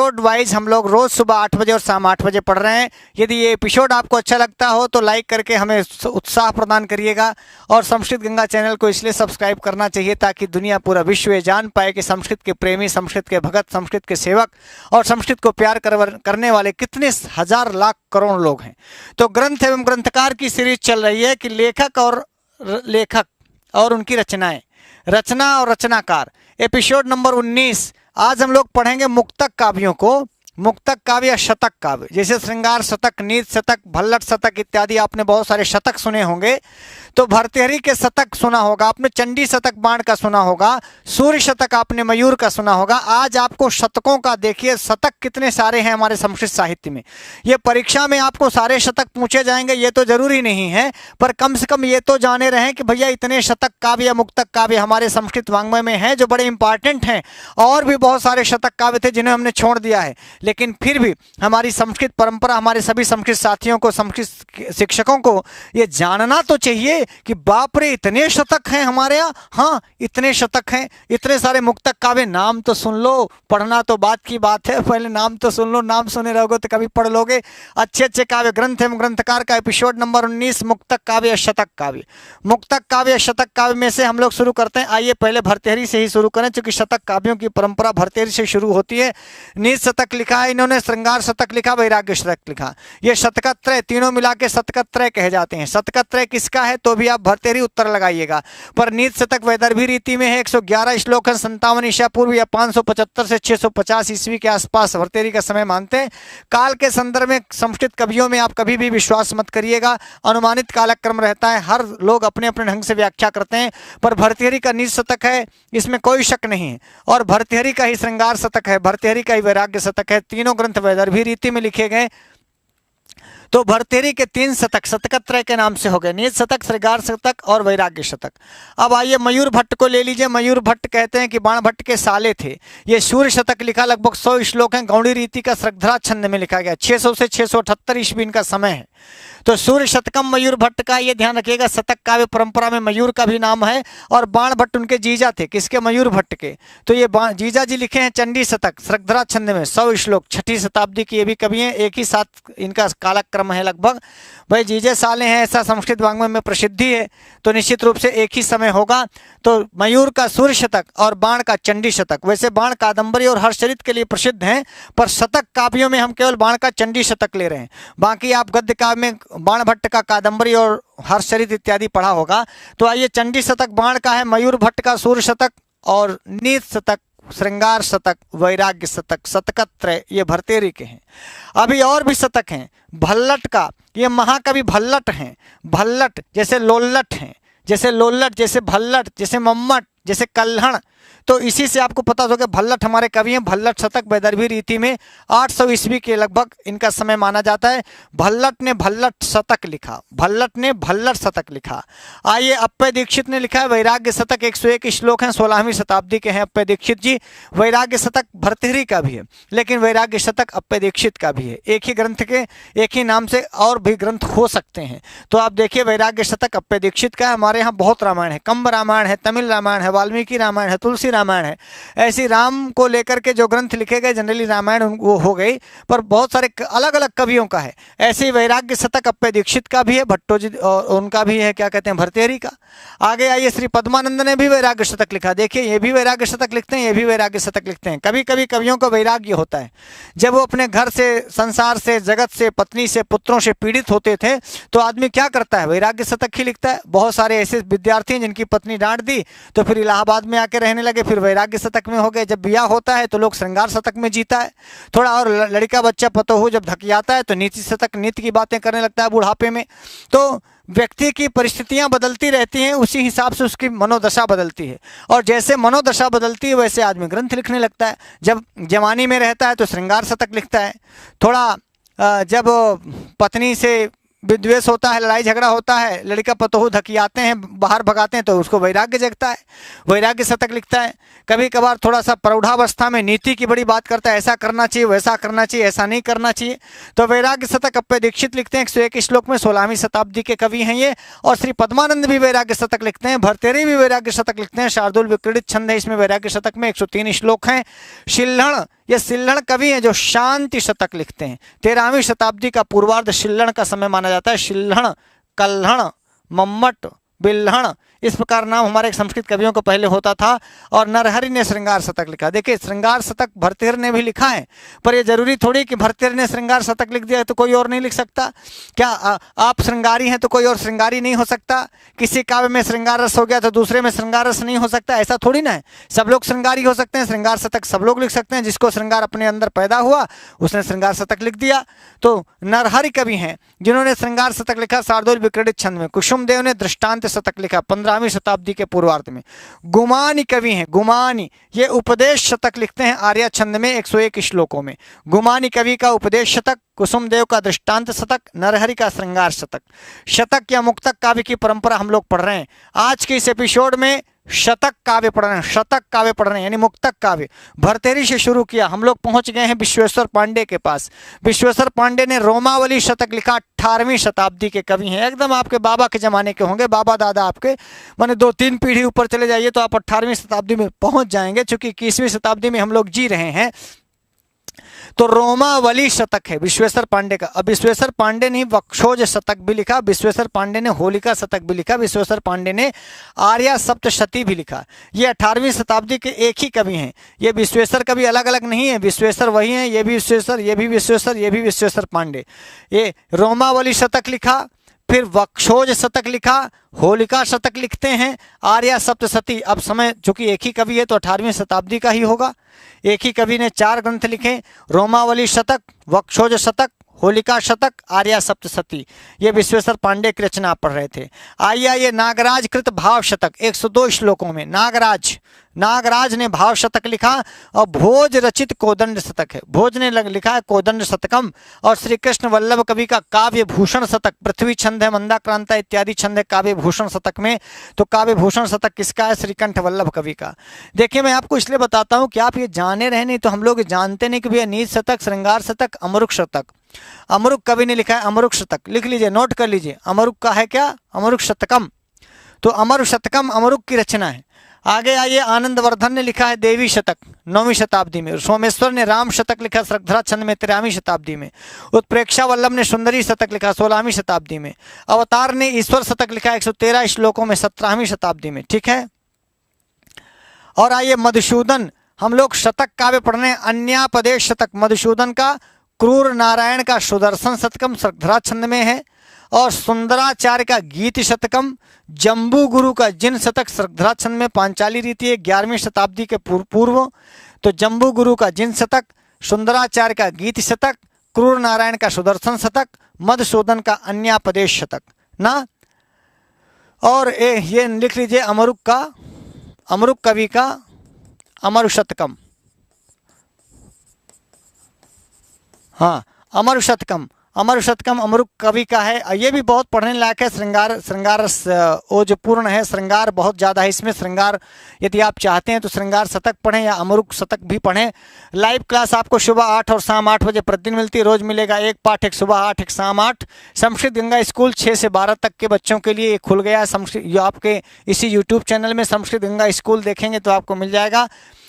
Episode wise हम लोग रोज सुबह 8 बजे और शाम 8 बजे पढ़ रहे हैं। यदि ये एपिसोड आपको अच्छा लगता हो तो लाइक करके हमें उत्साह प्रदान करिएगा। और संस्कृत गंगा चैनल को इसलिए सब्सक्राइब करना चाहिए ताकि दुनिया पूरा विश्व ये जान पाए कि संस्कृत के प्रेमी, संस्कृत के भगत, संस्कृत के सेवक और संस्कृत को प्यार करने वाले कितने हजार लाख करोड़ लोग हैं। तो ग्रंथ एवं ग्रंथकार की सीरीज चल रही है कि लेखक और उनकी रचनाएं, रचना और रचनाकार। Episode number 19। आज हम लोग पढ़ेंगे मुक्तक काव्यों को। मुक्तक काव्य या शतक काव्य, जैसे श्रृंगार शतक, नीत शतक, भल्लट शतक इत्यादि आपने बहुत सारे शतक सुने होंगे। तो भर्तृहरि के शतक सुना होगा आपने, चंडी शतक बाण का सुना होगा, सूर्य शतक आपने मयूर का सुना होगा। आज आपको शतकों का देखिए, शतक कितने सारे हैं हमारे संस्कृत साहित्य में। ये परीक्षा में आपको सारे शतक पूछे जाएंगे ये तो जरूरी नहीं है, पर कम से कम ये तो जाने रहें कि भैया इतने शतक काव्य या मुक्तक काव्य हमारे संस्कृत वाङ्मय में हैं जो बड़े इंपॉर्टेंट हैं। और भी बहुत सारे शतक काव्य थे जिन्हें हमने छोड़ दिया है, लेकिन फिर भी हमारी संस्कृत परंपरा, हमारे सभी संस्कृत साथियों को, संस्कृत शिक्षकों को ये जानना तो चाहिए कि बाप रे इतने शतक हैं हमारे यहाँ। हाँ, इतने शतक हैं, इतने सारे मुक्तक काव्य। नाम तो सुन लो, पढ़ना तो बात की बात है, पहले नाम तो सुन लो। नाम सुने रहोगे तो कभी पढ़ लोगे। अच्छे अच्छे काव्य, ग्रंथ एवं ग्रंथकार का एपिसोड नंबर 19, मुक्तक काव्य शतक काव्य। मुक्तक काव्य शतक काव्य में से हम लोग शुरू करते हैं। आइए पहले भर्तृहरि से ही शुरू करें, क्योंकि शतक काव्यों की परंपरा भर्तृहरि से शुरू होती है। नीत शतक लिखा है इन्होंने, श्रृंगार शतक लिखा, वैराग्य शतक लिखा। ये शतकत्रय तीनों मिला के शतकत्रय कहे जाते हैं। शतकत्रय किसका है तो भी आप भर्तृहरि उत्तर लगाइएगा। पर नीत शतक वैदर्भी रीति में है, 111 श्लोक है, 57 ईसा पूर्व या 575 से 650 ईस्वी के आसपास भर्तृहरि का समय मानते हैं। काल के संदर्भ में संस्कृत कवियों में आप कभी भी विश्वास मत करिएगा, अनुमानित कालक्रम रहता है, हर लोग अपने अपने ढंग से व्याख्या करते हैं। पर भर्तृहरि का नीत शतक है, इसमें कोई शक नहीं है। और भर्तृहरि का ही श्रृंगार शतक है, भर्तृहरि का ही वैराग्य शतक है। तीनों ग्रंथ वैदर्भी रीति में लिखे गए। तो भर्तृहरि के 3 शतक शतकत्रय के नाम से हो गए, नीत शतक, श्रृंगार शतक और वैराग्य शतक। अब आइए मयूर भट्ट को ले लीजिए। मयूर भट्ट कहते हैं कि बाण भट्ट के साले थे। ये सूर्य शतक लिखा, लगभग 100 श्लोक हैं, गौड़ी रीति का श्रद्धरा छंद में लिखा गया। 600 से 678 ईस्वी इनका समय है। तो सूर्य शतकम मयूर भट्ट का, ये ध्यान रखिएगा। शतक काव्य परंपरा में मयूर का भी नाम है। और बाण भट्ट उनके जीजा थे, किसके? मयूर भट्ट के। तो ये जीजा जी लिखे हैं चंडी शतक श्रद्धरा छंद में, 100 श्लोक, 6ठी शताब्दी की ये भी कवि हैं। एक ही साथ इनका कालक्रम है लगभग। भाई जीजे साले हैं ऐसा संस्कृत वाङ्मय में प्रसिद्धि है, तो निश्चित रूप से एक ही समय होगा। तो मयूर का सूर्य शतक और बाण का चंडी शतक। वैसे बाण कादंबरी और हर्षचरित के लिए प्रसिद्ध हैं, पर शतक काव्यों में हम केवल बाण का चंडी शतक ले रहे हैं। बाकी आप गद्य काव्य में बाण भट्ट का कादंबरी और हर्षचरित इत्यादि पढ़ा होगा। तो आइए, चंडी शतक बाण का है, मयूर भट्ट का सूर्य शतक और नीत शतक, श्रृंगार शतक, वैराग्य शतक, शतकत्रय ये भर्तृहरि के हैं। अभी और भी शतक हैं। भल्लट का, ये महाकवि भल्लट हैं। भल्लट जैसे लोल्लट हैं, जैसे लोल्लट, जैसे भल्लट, जैसे मम्मट, जैसे कल्हण। तो इसी से आपको पता होगा भल्लट हमारे कवि हैं। भल्लट शतक वैदर्भी रीति में 800 ईस्वी के लगभग इनका समय माना जाता है। भल्लट ने भल्लट शतक लिखा, भल्लट ने भल्लट शतक लिखा। आइए, अप्पय दीक्षित ने लिखा है वैराग्य शतक, 101 श्लोक हैं, 16वीं शताब्दी के हैं अप्पय दीक्षित जी। वैराग्य शतक भर्तृहरि का भी है, लेकिन वैराग्य शतक अप्पय दीक्षित का भी है। एक ही ग्रंथ के, एक ही नाम से और भी ग्रंथ हो सकते हैं। तो आप देखिए, वैराग्य शतक अप्पय दीक्षित का है। हमारे यहाँ बहुत रामायण है, कंब रामायण है, तमिल रामायण है, वाल्मीकि रामायण है, तुलसी रामायण है। ऐसी राम को लेकर के जो ग्रंथ लिखे गए, जनरली रामायण वो हो गई, पर बहुत सारे अलग अलग कवियों का है। ऐसे ही वैराग्य शतक अप्पय दीक्षित का भी है, भट्टो जी और उनका भी है, क्या कहते हैं, भर्तृहरि का। आगे आइए, श्री पद्मानंद ने भी वैराग्य शतक लिखा। देखिए, ये भी वैराग्य शतक लिखते हैं, ये भी वैराग्य शतक लिखते हैं। कभी कभी कवियों को वैराग्य होता है, जब वो अपने घर से, संसार से, जगत से, पत्नी से, पुत्रों से पीड़ित होते थे, तो आदमी क्या करता है? वैराग्य शतक ही लिखता है। बहुत सारे ऐसे विद्यार्थी हैं जिनकी पत्नी डांट दी तो फिर इलाहाबाद में आके रहने लगे, फिर वैराग्य शतक में हो गए। जब ब्याह होता है तो लोग श्रृंगार शतक में जीता है। थोड़ा और लड़का बच्चा पतोहू जब धकियाता है तो नीति शतक, नीति की बातें करने लगता है बुढ़ापे में। तो व्यक्ति की परिस्थितियां बदलती रहती हैं, उसी हिसाब से उसकी मनोदशा बदलती है। और जैसे मनोदशा बदलती है वैसे आदमी ग्रंथ लिखने लगता है। जब जवानी में रहता है तो श्रृंगार शतक लिखता है। थोड़ा जब पत्नी से विद्वेष होता है, लड़ाई झगड़ा होता है, लड़का पतोहू धकियाते हैं, बाहर भगाते हैं, तो उसको वैराग्य जगता है, वैराग्य शतक लिखता है। कभी कभार थोड़ा सा प्रौढ़ावस्था में नीति की बड़ी बात करता है, ऐसा करना चाहिए, वैसा करना चाहिए, ऐसा नहीं करना चाहिए, तो वैराग्य शतक अप्पय दीक्षित लिखते हैं। 101 श्लोक में 16वीं शताब्दी के कवि हैं ये। और श्री पद्मानंद भी वैराग्य शतक लिखते हैं, भर्तृहरि भी वैराग्य शतक लिखते हैं। शार्दुल विक्रीडित छंद है इसमें, वैराग्य शतक में 103 श्लोक हैं। शिल्हण ये सिल्हण कवि हैं जो शांति शतक लिखते हैं। 13वीं शताब्दी का पूर्वार्ध सिल्हण का समय माना जाता है। सिल्हण, कल्हण, मम्मट, बिल्हण, इस प्रकार नाम हमारे संस्कृत कवियों को पहले होता था। और नरहरि ने श्रृंगार शतक लिखा। देखिए श्रृंगार शतक भर्तृहरि ने भी लिखा है, पर ये जरूरी थोड़ी कि भर्तृहरि ने श्रृंगार शतक लिख दिया तो कोई और नहीं लिख सकता। क्या आप श्रृंगारी हैं तो कोई और श्रृंगारी नहीं हो सकता? किसी काव्य में श्रृंगार रस हो गया तो दूसरे में श्रृंगार रस नहीं हो सकता? ऐसा थोड़ी ना है। सब लोग श्रृंगारी हो सकते हैं, श्रृंगार शतक सब लोग लिख सकते हैं। जिसको श्रृंगार अपने अंदर पैदा हुआ उसने श्रृंगार शतक लिख दिया। तो नरहरि कवि हैं जिन्होंने श्रृंगार शतक लिखा शार्दूल विक्रीडित छंद में। कुसुमदेव ने दृष्टांत शतक लिखा 15वीं शताब्दी के पूर्वार्ध में। गुमानी कवि हैं, गुमानी, ये उपदेश शतक लिखते हैं आर्या छंद में 101 श्लोकों में। गुमानी कवि का उपदेश शतक, कुसुमदेव का दृष्टांत शतक, नरहरि का श्रृंगार शतक। शतक या मुक्तक काव्य की परंपरा हम लोग पढ़ रहे हैं। आज के इस एपिसोड में शतक काव्य पढ़ रहे हैं, शतक काव्य पढ़ रहे हैं, यानी मुक्तक काव्य। भर्तृहरि से शुरू किया, हम लोग पहुंच गए हैं विश्वेश्वर पांडे के पास। विश्वेश्वर पांडे ने रोमावली शतक लिखा, 18वीं शताब्दी के कवि हैं। एकदम आपके बाबा के जमाने के होंगे, बाबा दादा आपके, माने 2-3 पीढ़ी ऊपर चले जाइए तो आप 18वीं शताब्दी में पहुंच जाएंगे। चूंकि 21वीं शताब्दी में हम लोग जी रहे हैं। तो रोमावली शतक है विश्वेश्वर पांडे का। अब विश्वेश्वर पांडे ने वक्षोज शतक भी लिखा, विश्वेश्वर पांडे ने होलिका शतक भी लिखा, विश्वेश्वर पांडे ने आर्या सप्तशती भी लिखा। ये 18वीं शताब्दी के एक ही कवि हैं। ये विश्वेश्वर कवि अलग अलग नहीं है, विश्वेश्वर वही हैं। ये भी विश्वेश्वर, ये भी विश्वेश्वर, ये भी विश्वेश्वर पांडे। ये रोमावली शतक लिखा, फिर वक्षोज शतक लिखा, होलिका शतक लिखते हैं, आर्या सप्तशती। अब समय चूंकि एक ही कवि है तो 18वीं शताब्दी का ही होगा। एक ही कवि ने 4 ग्रंथ लिखे, रोमावली शतक, वक्षोज शतक, होलिका शतक, आर्या सप्तशती। ये विश्वेश्वर पांडे की रचना पढ़ रहे थे। आइए नागराज कृत भाव शतक 102 श्लोकों में। नागराज ने भाव शतक लिखा। और भोज रचित कोदंड शतक है, भोज ने लिखा है कोदंड शतकम। और श्री कृष्ण वल्लभ कवि का काव्य भूषण शतक, पृथ्वी छंद है, मंदाक्रांता इत्यादि छंद है काव्य भूषण शतक में। तो काव्य भूषण शतक किसका है? श्रीकंठ वल्लभ कवि का। देखिए मैं आपको इसलिए बताता हूँ कि आप ये जाने रहे नहीं तो हम लोग जानते नहीं कि भैया नीच शतक, श्रृंगार शतक, अमरुक शतक। अमरुक कवि ने लिखा है अमरुक शतक, लिख लीजिए, नोट कर लीजिए। अमरुक का है क्या? अमरुक शतकम। तो अमरुक शतकम अमरुक की रचना है। आगे आइए, आनंदवर्धन ने लिखा है देवी शतक 9वीं शताब्दी में। सोमेश्वर ने राम शतक लिखा श्रद्धरा छंद में 13वीं शताब्दी में। उत्प्रेक्षा वल्लभ ने सुंदरी शतक लिखा 16वीं शताब्दी में। अवतार ने ईश्वर शतक लिखा 113 श्लोकों में 17वीं शताब्दी में। ठीक है। और आइए मधुसूदन, हम लोग शतक काव्य पढ़ रहे हैं। अन्यापदेश शतक मधुसूदन का, क्रूर नारायण का सुदर्शन शतकम श्रद्धरा छंद में है। और सुंदराचार्य का गीत शतकम, जम्बू गुरु का जिन शतक श्रद्धरा छंद में पांचाली रीति है 11वीं शताब्दी के पूर्व। तो जम्बू गुरु का जिन शतक, सुंदराचार्य का गीत शतक, क्रूर नारायण का सुदर्शन शतक, मधुसूदन का अन्यापदेश शतक ना। और ये लिख लीजिए अमरुक कवि का अमरु शतकम। हाँ, अमरु शतकम अमरुक कवि का है। ये भी बहुत पढ़ने लायक है। श्रृंगार वो जो पूर्ण है, श्रृंगार बहुत ज़्यादा है इसमें। श्रृंगार यदि आप चाहते हैं तो श्रृंगार शतक पढ़ें या अमरुक शतक भी पढ़ें। लाइव क्लास आपको सुबह 8 और शाम 8 बजे प्रतिदिन मिलती है। रोज़ मिलेगा एक पाठ, एक सुबह 8, एक शाम 8। संस्कृत गंगा स्कूल 6 से 12 तक के बच्चों के लिए खुल गया है। संस्कृत आपके इसी यूट्यूब चैनल में संस्कृत गंगा स्कूल देखेंगे तो आपको मिल जाएगा।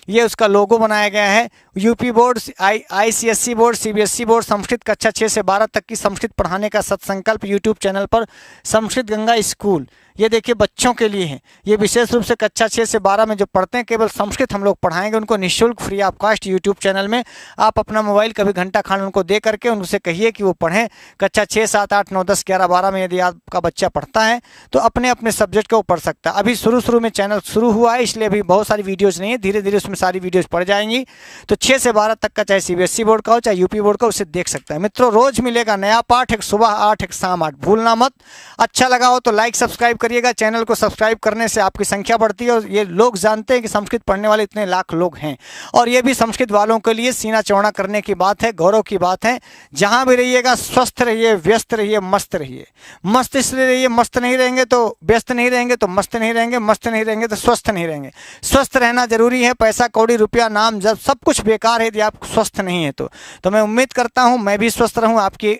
ये उसका लोगो बनाया गया है। UP board, ICSE board, CBSE board Sanskrit कक्षा 6 से 12 तक की संस्कृत पढ़ाने का सत्संकल्प यूट्यूब चैनल पर संस्कृत गंगा स्कूल। ये देखिए बच्चों के लिए है। ये विशेष रूप से कक्षा 6 से 12 में जो पढ़ते हैं केवल संस्कृत हम लोग पढ़ाएंगे उनको निःशुल्क free of cost YouTube channel में। आप अपना मोबाइल कभी घंटा खान उनको दे करके उनसे कहिए कि वो पढ़ें। कक्षा 6, 7, 8, 9, 10, 11, 12 में यदि आपका बच्चा पढ़ता है तो अपने अपने सब्जेक्ट को पढ़ सकता है। अभी शुरू में चैनल शुरू हुआ है इसलिए अभी बहुत सारी वीडियोज़ नहीं है, धीरे धीरे उसमें सारी वीडियोज़ पढ़ जाएंगी। तो 6 से 12 तक का चाहे CBSE बोर्ड का हो चाहे यूपी बोर्ड का, उसे देख सकता है। मित्रों रोज़ मिलेगा नया पाठ, एक सुबह 8, एक शाम 8, भूलना मत। अच्छा लगा हो तो लाइक सब्सक्राइब करिएगा। चैनल को सब्सक्राइब करने से आपकी संख्या बढ़ती है और ये लोग जानते हैं कि संस्कृत पढ़ने वाले इतने लाख लोग हैं। और ये भी संस्कृत वालों के लिए सीना चौड़ा करने की बात है, गौरव की बात है। जहां भी रहिएगा स्वस्थ रहिए, व्यस्त रहिए, मस्त रहिए। मस्त इसलिए रहिए, मस्त नहीं रहेंगे तो व्यस्त नहीं रहेंगे तो मस्त नहीं रहेंगे, मस्त नहीं रहेंगे तो स्वस्थ नहीं रहेंगे। स्वस्थ रहना जरूरी है। पैसा कौड़ी रुपया नाम जब सब कुछ बेकार है यदि आप स्वस्थ नहीं है तो मैं उम्मीद करता हूं मैं भी स्वस्थ रहूं, आपकी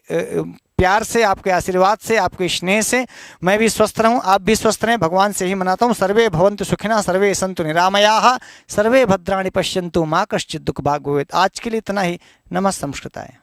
प्यार से, आपके आशीर्वाद से, आपके स्नेह से मैं भी स्वस्थ रहूं, आप भी स्वस्थ रहें, भगवान से ही मनाता हूं। सर्वे भवन्तु सुखिनः, सर्वे सन्तु निरामयाः, सर्वे भद्राणि पश्यन्तु, मां कश्चित् दुःख भाग् भवेत्। आज के लिए इतना ही। नमः संस्कृताय।